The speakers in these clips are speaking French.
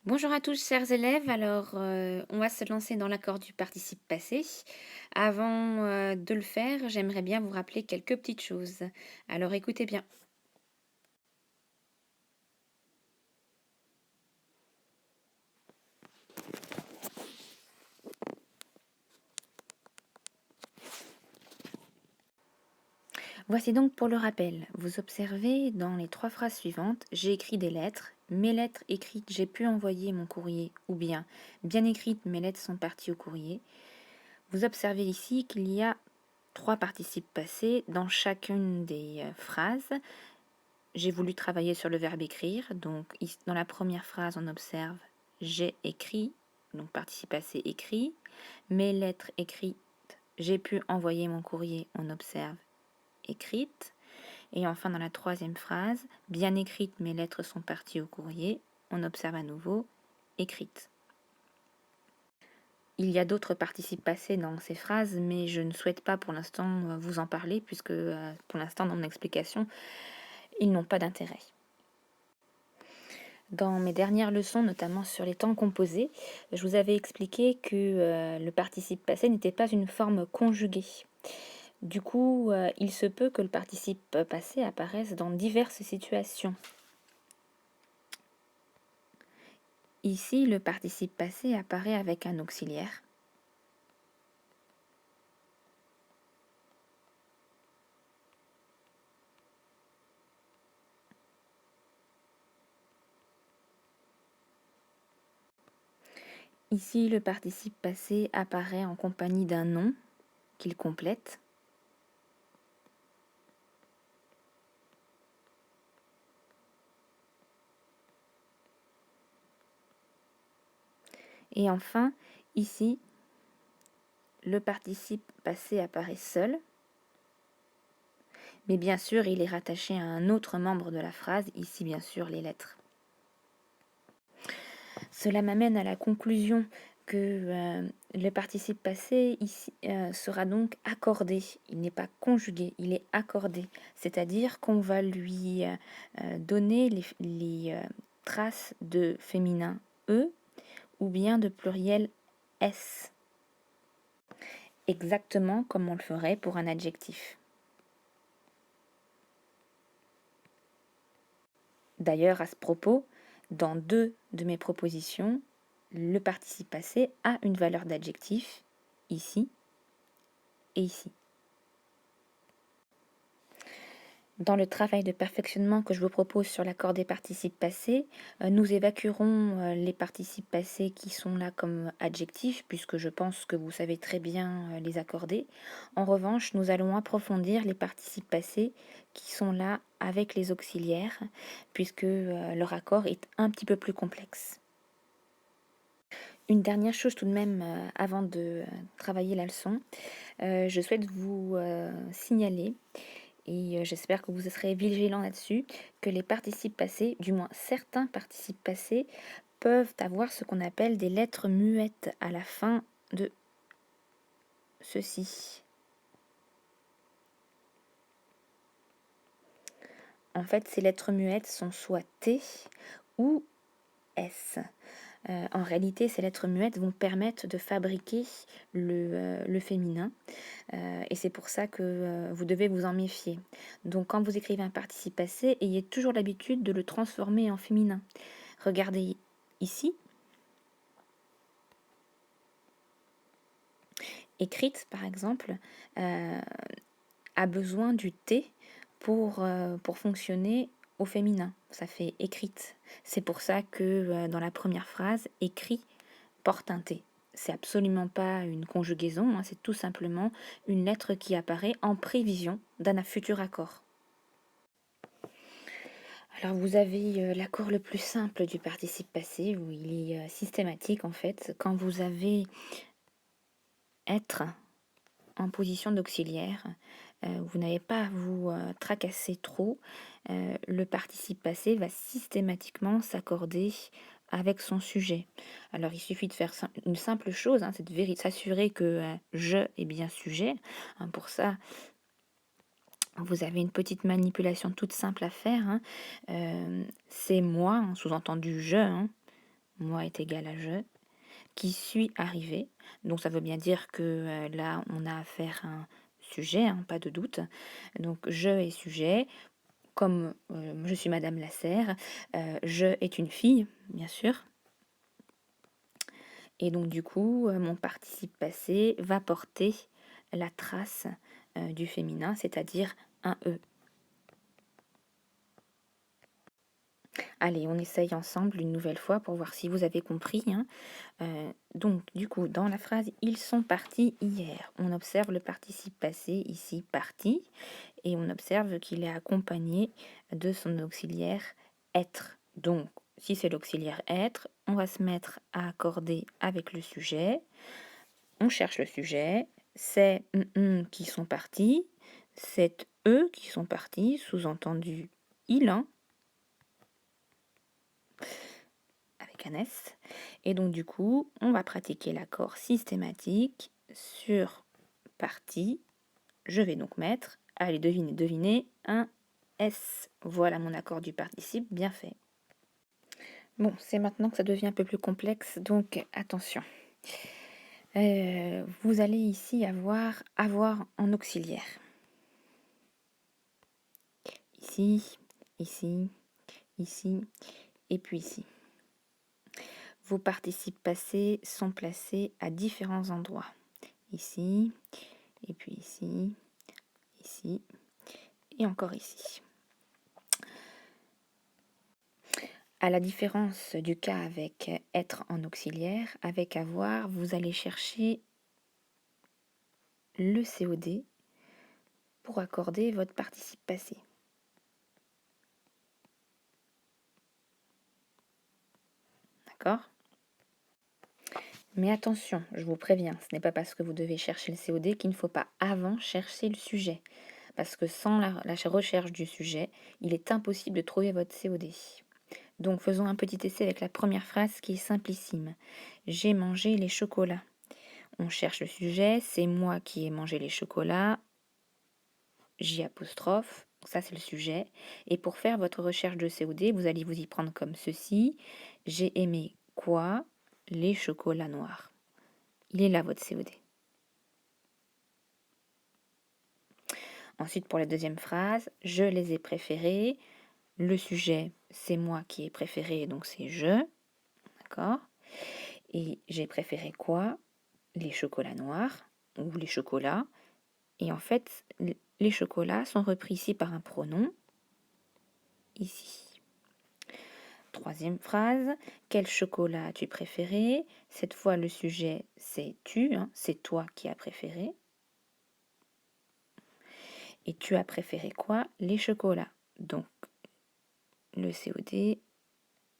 Bonjour à tous, chers élèves. Alors, on va se lancer dans l'accord du participe passé. Avant de le faire, j'aimerais bien vous rappeler quelques petites choses. Alors, écoutez bien. Voici donc pour le rappel. Vous observez dans les 3 phrases suivantes, j'ai écrit des lettres. Mes lettres écrites, j'ai pu envoyer mon courrier, ou bien écrites, mes lettres sont parties au courrier. Vous observez ici qu'il y a 3 participes passés dans chacune des phrases. J'ai voulu travailler sur le verbe écrire. Donc, dans la première phrase, on observe j'ai écrit, donc participe passé écrit. Mes lettres écrites, j'ai pu envoyer mon courrier, on observe écrite. Et enfin, dans la troisième phrase, bien écrite, mes lettres sont parties au courrier, on observe à nouveau écrite. Il y a d'autres participes passés dans ces phrases, mais je ne souhaite pas pour l'instant vous en parler, puisque pour l'instant, dans mon explication, ils n'ont pas d'intérêt. Dans mes dernières leçons, notamment sur les temps composés, je vous avais expliqué que le participe passé n'était pas une forme conjuguée. Du coup, il se peut que le participe passé apparaisse dans diverses situations. Ici, le participe passé apparaît avec un auxiliaire. Ici, le participe passé apparaît en compagnie d'un nom qu'il complète. Et enfin, ici, le participe passé apparaît seul. Mais bien sûr, il est rattaché à un autre membre de la phrase, ici bien sûr les lettres. Cela m'amène à la conclusion que le participe passé ici sera donc accordé. Il n'est pas conjugué, il est accordé. C'est-à-dire qu'on va lui donner les traces de féminin E ou bien de pluriel S. Exactement comme on le ferait pour un adjectif. D'ailleurs, à ce propos, dans 2 de mes propositions, le participe passé a une valeur d'adjectif, ici et ici. Dans le travail de perfectionnement que je vous propose sur l'accord des participes passés, nous évacuerons les participes passés qui sont là comme adjectifs, puisque je pense que vous savez très bien les accorder. En revanche, nous allons approfondir les participes passés qui sont là avec les auxiliaires, puisque leur accord est un petit peu plus complexe. Une dernière chose tout de même avant de travailler la leçon, je souhaite vous signaler, et j'espère que vous serez vigilants là-dessus, que les participes passés, du moins certains participes passés, peuvent avoir ce qu'on appelle des lettres muettes à la fin de ceci. En fait, ces lettres muettes sont soit T ou S. En réalité, ces lettres muettes vont permettre de fabriquer le féminin. Et c'est pour ça que vous devez vous en méfier. Donc quand vous écrivez un participe passé, ayez toujours l'habitude de le transformer en féminin. Regardez ici. Écrite, par exemple, a besoin du T pour fonctionner au féminin. Ça fait écrite. C'est pour ça que dans la première phrase, écrit porte un T. C'est absolument pas une conjugaison, c'est tout simplement une lettre qui apparaît en prévision d'un futur accord. Alors vous avez l'accord le plus simple du participe passé, où il est systématique en fait. Quand vous avez être en position d'auxiliaire, vous n'avez pas à vous tracasser trop. Le participe passé va systématiquement s'accorder avec son sujet. Alors il suffit de faire une simple chose, c'est de s'assurer que je est bien sujet. Pour ça, vous avez une petite manipulation toute simple à faire. C'est moi, sous-entendu je. moi est égal à je, qui suis arrivé. Donc ça veut bien dire que là, on a affaire à un sujet, hein, pas de doute. Donc je est sujet, comme je suis Madame Lasserre, je est une fille, bien sûr. Et donc du coup, mon participe passé va porter la trace du féminin, c'est-à-dire un E. Allez, on essaye ensemble une nouvelle fois pour voir si vous avez compris, hein. Donc, du coup, dans la phrase « Ils sont partis hier », on observe le participe passé, ici « parti », et on observe qu'il est accompagné de son auxiliaire « être ». Donc, si c'est l'auxiliaire « être », on va se mettre à accorder avec le sujet. On cherche le sujet, c'est « qui sont partis », c'est « eux qui sont partis », sous-entendu « il », hein, avec un S. Et donc du coup, on va pratiquer l'accord systématique sur partie. Je vais donc mettre, allez, devinez, un S. Voilà mon accord du participe, bien fait. Bon, c'est maintenant que ça devient un peu plus complexe, donc attention. Vous allez ici avoir en auxiliaire. Ici, ici, ici, et puis ici. Vos participes passés sont placés à différents endroits. Ici, et puis ici, ici, et encore ici. À la différence du cas avec être en auxiliaire, avec avoir, vous allez chercher le COD pour accorder votre participe passé. D'accord ? Mais attention, je vous préviens, ce n'est pas parce que vous devez chercher le COD qu'il ne faut pas avant chercher le sujet. Parce que sans la recherche du sujet, il est impossible de trouver votre COD. Donc faisons un petit essai avec la première phrase qui est simplissime. J'ai mangé les chocolats. On cherche le sujet, c'est moi qui ai mangé les chocolats. J', ça c'est le sujet. Et pour faire votre recherche de COD, vous allez vous y prendre comme ceci. J'ai aimé quoi? Les chocolats noirs. Il est là votre COD. Ensuite, pour la deuxième phrase, je les ai préférés. Le sujet, c'est moi qui ai préféré, donc c'est je. D'accord? Et j'ai préféré quoi? Les chocolats noirs ou les chocolats. Et en fait, les chocolats sont repris ici par un pronom, ici. Troisième phrase, quel chocolat as-tu préféré? Cette fois, le sujet, c'est tu, hein, c'est toi qui as préféré. Et tu as préféré quoi? Les chocolats. Donc, le COD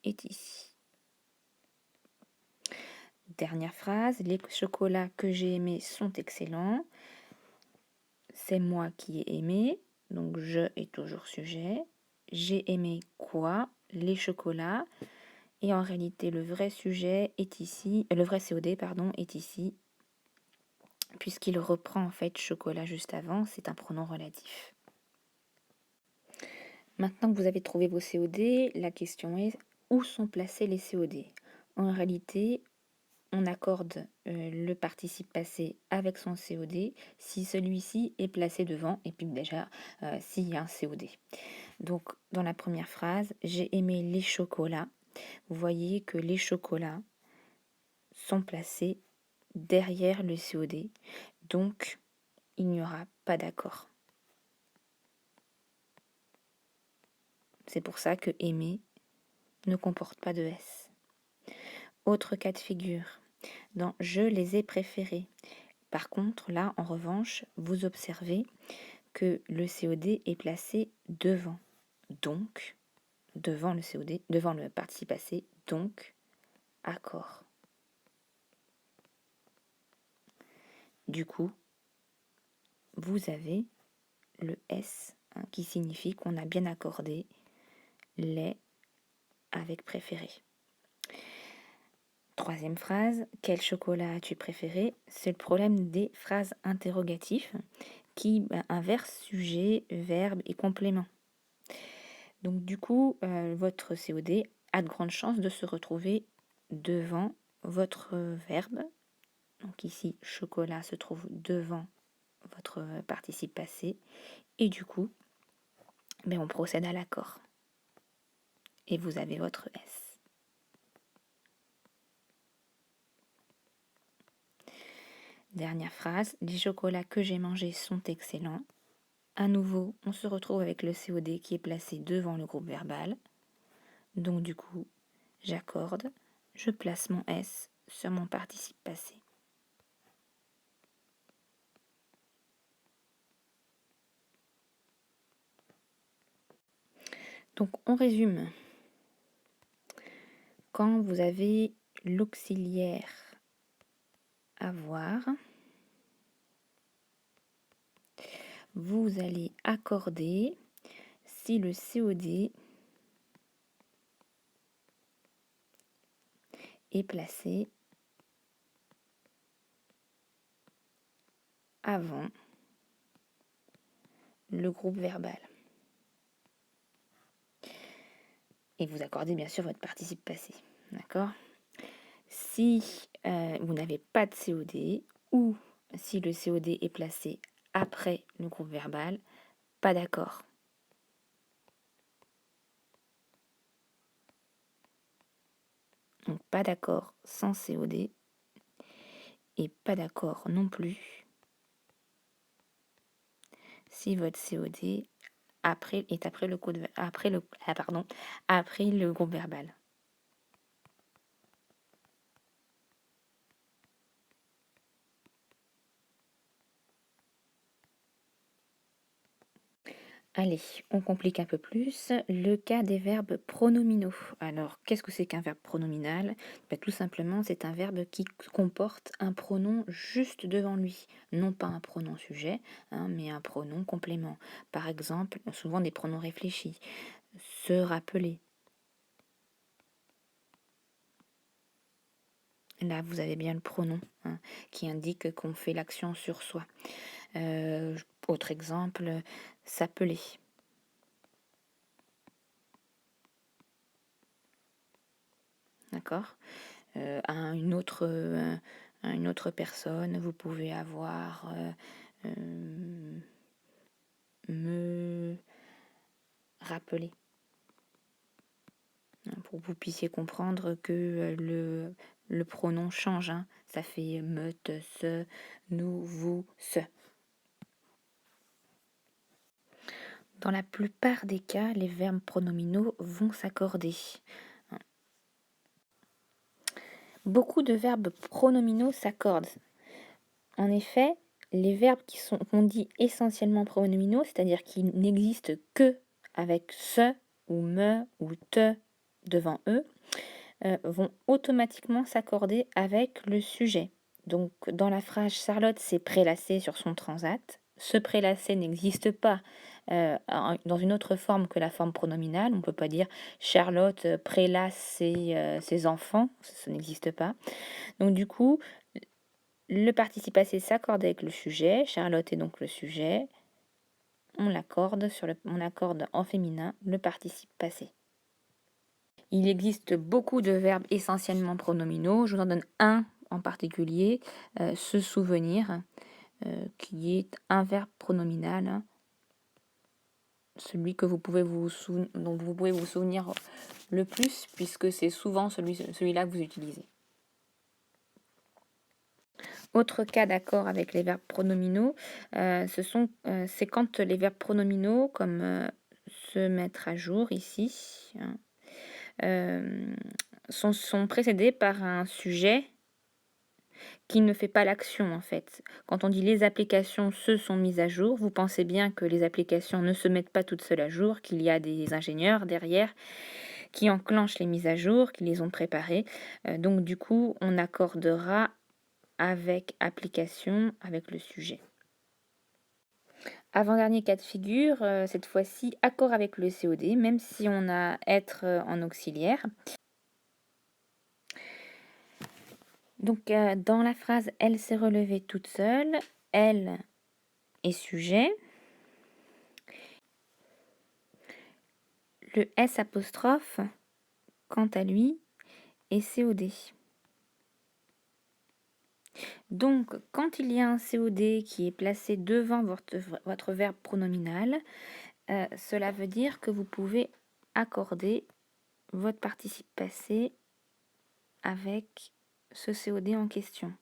est ici. Dernière phrase, les chocolats que j'ai aimés sont excellents. C'est moi qui ai aimé, donc je est toujours sujet. J'ai aimé quoi? Les chocolats. Et en réalité, le vrai sujet est ici, le vrai COD, pardon, est ici, puisqu'il reprend en fait chocolat juste avant, c'est un pronom relatif. Maintenant que vous avez trouvé vos COD, la question est où sont placés les COD? En réalité, on accorde le participe passé avec son COD si celui-ci est placé devant et puis déjà s'il y a un COD. Donc dans la première phrase, j'ai aimé les chocolats. Vous voyez que les chocolats sont placés derrière le COD, donc il n'y aura pas d'accord. C'est pour ça que aimer ne comporte pas de S. Autre cas de figure, dans je les ai préférés. Par contre, là, en revanche, vous observez que le COD est placé devant. Donc, devant le COD, devant le participe passé, donc, accord. Du coup, vous avez le S, hein, qui signifie qu'on a bien accordé les avec préféré. Troisième phrase, quel chocolat as-tu préféré? C'est le problème des phrases interrogatives qui inversent sujet, verbe et complément. Donc du coup, votre COD a de grandes chances de se retrouver devant votre verbe. Donc ici, chocolat se trouve devant votre participe passé. Et du coup, on procède à l'accord. Et vous avez votre S. Dernière phrase, les chocolats que j'ai mangés sont excellents. À nouveau, on se retrouve avec le COD qui est placé devant le groupe verbal. Donc du coup, j'accorde, je place mon S sur mon participe passé. Donc on résume. Quand vous avez l'auxiliaire avoir, vous allez accorder si le COD est placé avant le groupe verbal. Et vous accordez bien sûr votre participe passé. D'accord ? Si vous n'avez pas de COD ou si le COD est placé après le groupe verbal, pas d'accord. Donc pas d'accord sans COD et pas d'accord non plus si votre COD est après le groupe verbal. Allez, on complique un peu plus. Le cas des verbes pronominaux. Alors, qu'est-ce que c'est qu'un verbe pronominal ? Tout simplement, c'est un verbe qui comporte un pronom juste devant lui. Non pas un pronom sujet, mais un pronom complément. Par exemple, souvent des pronoms réfléchis. Se rappeler. Là, vous avez bien le pronom qui indique qu'on fait l'action sur soi. Autre exemple, s'appeler. D'accord ? À une autre personne, vous pouvez avoir me rappeler. Pour que vous puissiez comprendre que le pronom change. Ça fait me, te, se, nous, vous, ce. Dans la plupart des cas, les verbes pronominaux vont s'accorder. Beaucoup de verbes pronominaux s'accordent. En effet, les verbes qu'on dit essentiellement pronominaux, c'est-à-dire qui n'existent que avec ce ou me ou te devant eux, vont automatiquement s'accorder avec le sujet. Donc dans la phrase Charlotte s'est prélassée sur son transat, ce prélassé n'existe pas dans une autre forme que la forme pronominale. On ne peut pas dire Charlotte prélasse ses enfants, ça n'existe pas. Donc du coup, le participe passé s'accorde avec le sujet. Charlotte est donc le sujet. On accorde en féminin le participe passé. Il existe beaucoup de verbes essentiellement pronominaux. Je vous en donne un en particulier, se souvenir, qui est un verbe pronominal, celui que dont vous pouvez vous souvenir le plus, puisque c'est souvent celui-là que vous utilisez. Autre cas d'accord avec les verbes pronominaux, c'est quand les verbes pronominaux, comme se mettre à jour ici, sont précédés par un sujet qui ne fait pas l'action en fait. Quand on dit les applications se sont mises à jour, vous pensez bien que les applications ne se mettent pas toutes seules à jour, qu'il y a des ingénieurs derrière qui enclenchent les mises à jour, qui les ont préparées. Donc du coup, on accordera avec application, avec le sujet. Avant-dernier cas de figure, cette fois-ci, accord avec le COD, même si on a être en auxiliaire. Donc, dans la phrase « Elle s'est relevée toute seule », elle est sujet. Le S apostrophe, quant à lui, et COD. Donc, quand il y a un COD qui est placé devant votre verbe pronominal, cela veut dire que vous pouvez accorder votre participe passé avec ce COD en question.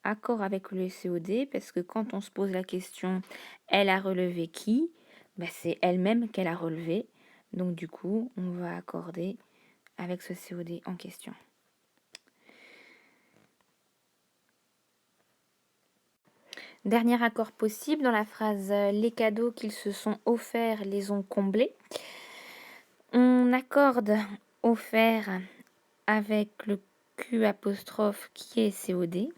Accord avec le COD, parce que quand on se pose la question « elle a relevé qui ?», c'est elle-même qu'elle a relevé. Donc du coup, on va accorder avec ce COD en question. Dernier accord possible dans la phrase « les cadeaux qu'ils se sont offerts les ont comblés ». On accorde offert avec le Q apostrophe qui est COD,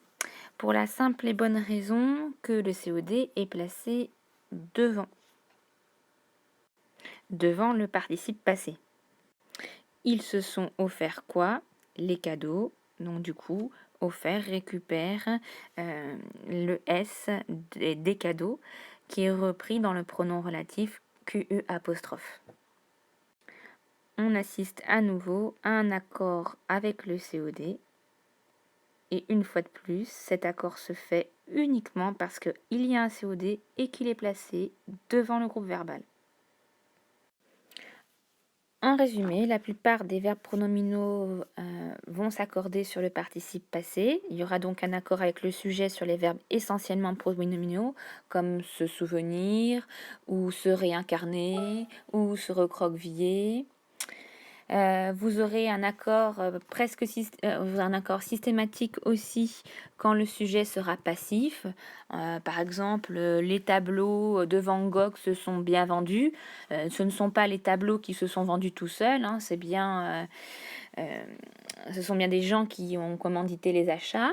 pour la simple et bonne raison que le COD est placé devant le participe passé. Ils se sont offerts quoi? Les cadeaux. Donc du coup, offert récupère le S des cadeaux qui est repris dans le pronom relatif QE apostrophe. On assiste à nouveau à un accord avec le COD. Et une fois de plus, cet accord se fait uniquement parce qu'il y a un COD et qu'il est placé devant le groupe verbal. En résumé, la plupart des verbes pronominaux vont s'accorder sur le participe passé. Il y aura donc un accord avec le sujet sur les verbes essentiellement pronominaux, comme se souvenir, ou se réincarner, ou se recroqueviller. Vous aurez un accord un accord systématique aussi quand le sujet sera passif. Par exemple, les tableaux de Van Gogh se sont bien vendus. Ce ne sont pas les tableaux qui se sont vendus tout seuls, hein, ce sont bien des gens qui ont commandité les achats.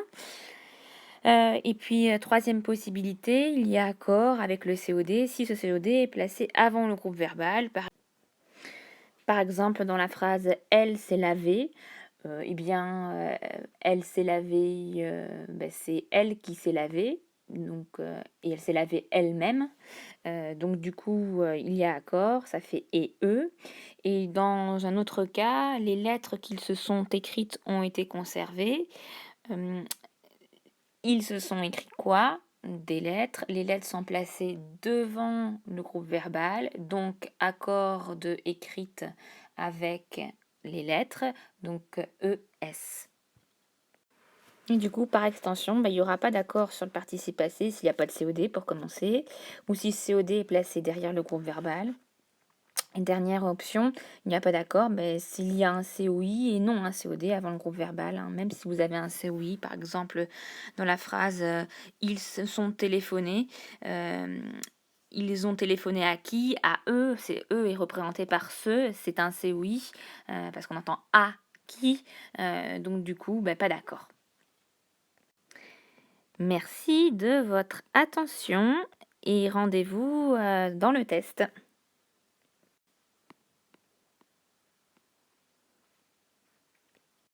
Et puis, troisième possibilité, il y a accord avec le COD si ce COD est placé avant le groupe verbal. Par exemple, dans la phrase « elle s'est lavée », elle s'est lavée, c'est elle qui s'est lavée, donc, et elle s'est lavée elle-même. Donc du coup, il y a accord, ça fait « et eux ». Et dans un autre cas, les lettres qu'ils se sont écrites ont été conservées. Ils se sont écrits quoi? Des lettres. Les lettres sont placées devant le groupe verbal, donc accord de écrite avec les lettres, donc ES. Et du coup, par extension, il n'y aura pas d'accord sur le participe passé s'il n'y a pas de COD pour commencer, ou si COD est placé derrière le groupe verbal. Et dernière option, il n'y a pas d'accord s'il y a un COI et non un COD avant le groupe verbal. Hein. Même si vous avez un COI, par exemple, dans la phrase ils se sont téléphonés, ils ont téléphoné à qui? À eux. C'est eux est représenté par ce. C'est un COI parce qu'on entend à qui. Donc du coup, pas d'accord. Merci de votre attention et rendez-vous dans le test.